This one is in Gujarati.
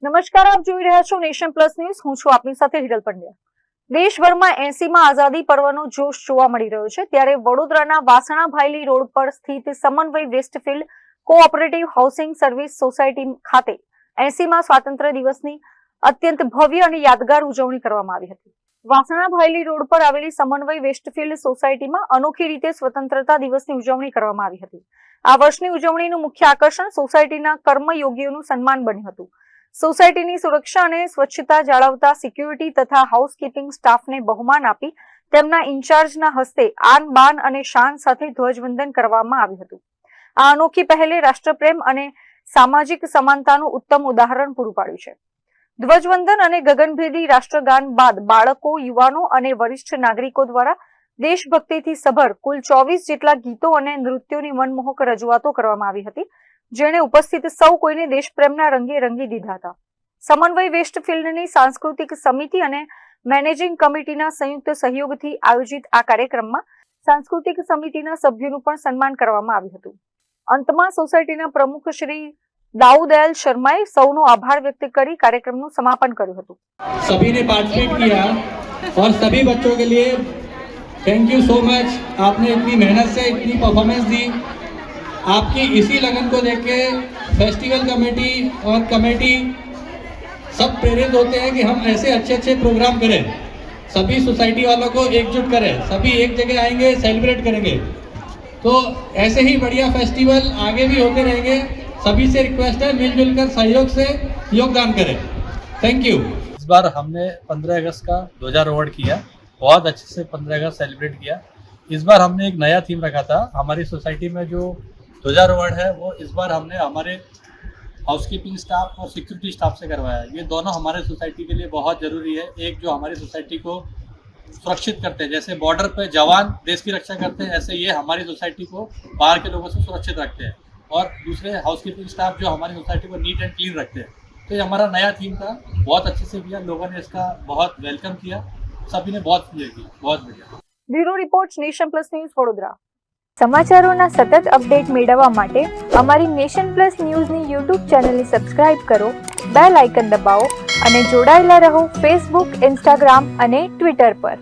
નમસ્કાર, આપ જોઈ રહ્યા છો નેશન પ્લસ ન્યૂઝ. હું છું આપની સાથે હિરલ પંડ્યા. દેશભરમાં 80માં આઝાદી પર્વનો જોશ જોવા મળી રહ્યો છે, ત્યારે વડોદરાના વાસણા ભાયલી રોડ પર સ્થિત સમન્વય વેસ્ટફિલ્ડ કોઓપરેટિવ હાઉસિંગ સર્વિસ સોસાયટી ખાતે 80માં સ્વાતંત્ર્ય દિવસની અત્યંત ભવ્ય અને યાદગાર ઉજવણી કરવામાં આવી હતી. વાસણા ભાયલી રોડ પર આવેલી સમન્વય વેસ્ટફિલ્ડ સોસાયટીમાં અનોખી રીતે સ્વતંત્રતા દિવસની ઉજવણી કરવામાં આવી હતી. આ વર્ષની ઉજવણીનું મુખ્ય આકર્ષણ સોસાયટીના કર્મયોગીઓનું સન્માન બન્યું હતું. સોસાયટીની સુરક્ષા અને સ્વચ્છતા જાળવતા સિક્યુરિટી તથા હાઉસકીપિંગ સ્ટાફને બહુમાન આપી તેમના ઇન્ચાર્જના હસ્તે આન બાન અને શાન સાથે ધ્વજવંદન કરવામાં આવ્યું હતું. આ અનોખી પહેલે રાષ્ટ્રપ્રેમ અને સામાજિક સમાનતાનું ઉત્તમ ઉદાહરણ પૂરું પાડ્યું છે. ધ્વજવંદન અને ગગનભેદી રાષ્ટ્રગાન બાદ બાળકો, યુવાનો અને વરિષ્ઠ નાગરિકો દ્વારા દેશભક્તિથી સભર કુલ 24 જેટલા ગીતો અને નૃત્યોની મનમોહક રજૂઆતો કરવામાં આવી હતી, જેણે ઉપસ્થિત સૌ કોઈને દેશપ્રેમના રંગે રંગી દીધા હતા. સમન્વય વેસ્ટફિલ્ડની સાંસ્કૃતિક સમિતિ અને મેનેજિંગ કમિટીના સંયુક્ત સહયોગથી આયોજિત આ કાર્યક્રમમાં સાંસ્કૃતિક સમિતિના સભ્યોનું પણ સન્માન કરવામાં આવ્યું હતું. અંતમાં સોસાયટીના પ્રમુખ શ્રી દાઉદયાલ શર્માએ સૌનો આભાર વ્યક્ત કરી કાર્યક્રમનું સમાપન કર્યું હતું. सभी ने पार्टिसिपेट किया और सभी बच्चों के लिए थैंक यू સો मच. आपने इतनी मेहनत से इतनी परफॉर्मेंस दी. आपकी इसी लगन को देख के फेस्टिवल कमेटी और कमेटी सब प्रेरित होते हैं कि हम ऐसे अच्छे प्रोग्राम करें, सभी सोसाइटी वालों को एकजुट करें, सभी एक जगह आएंगे, सेलिब्रेट करेंगे. तो ऐसे ही बढ़िया फेस्टिवल आगे भी होते रहेंगे. सभी से रिक्वेस्ट है मिलजुल कर सहयोग से योगदान करें. Thank you. इस बार हमने 15 अगस्त का ध्वजा रोहण किया, बहुत अच्छे से 15 अगस्त सेलिब्रेट किया. इस बार हमने एक नया थीम रखा था. हमारी सोसाइटी में जो ध्वजारोहण है वो इस बार हमने हमारे हाउसकीपिंग स्टाफ और सिक्योरिटी स्टाफ से करवाया. ये दोनों हमारे सोसाइटी के लिए बहुत ज़रूरी है. एक जो हमारी सोसाइटी को सुरक्षित करते हैं, जैसे बॉर्डर पे जवान देश की रक्षा करते हैं, ऐसे ये हमारी सोसाइटी को बाहर के लोगों से सुरक्षित रखते हैं. और दूसरे हाउसकीपिंग स्टाफ जो हमारी सोसाइटी को नीट एंड क्लीन रखते हैं. तो ये हमारा नया थीम था, बहुत अच्छे से किया. लोगों ने इसका बहुत वेलकम किया, सभी ने बहुत एंजॉय किया. बहुत बढ़िया. Bureau report, nation plus news, Vadodara. સમાચારોના સતત અપડેટ મેળવવા માટે અમારી નેશન પ્લસ ન્યૂઝની યુટ્યુબ ચેનલને સબસ્ક્રાઇબ કરો, બેલ આઇકન દબાવો અને જોડાયેલા રહો ફેસબુક, ઇન્સ્ટાગ્રામ અને ટ્વિટર પર.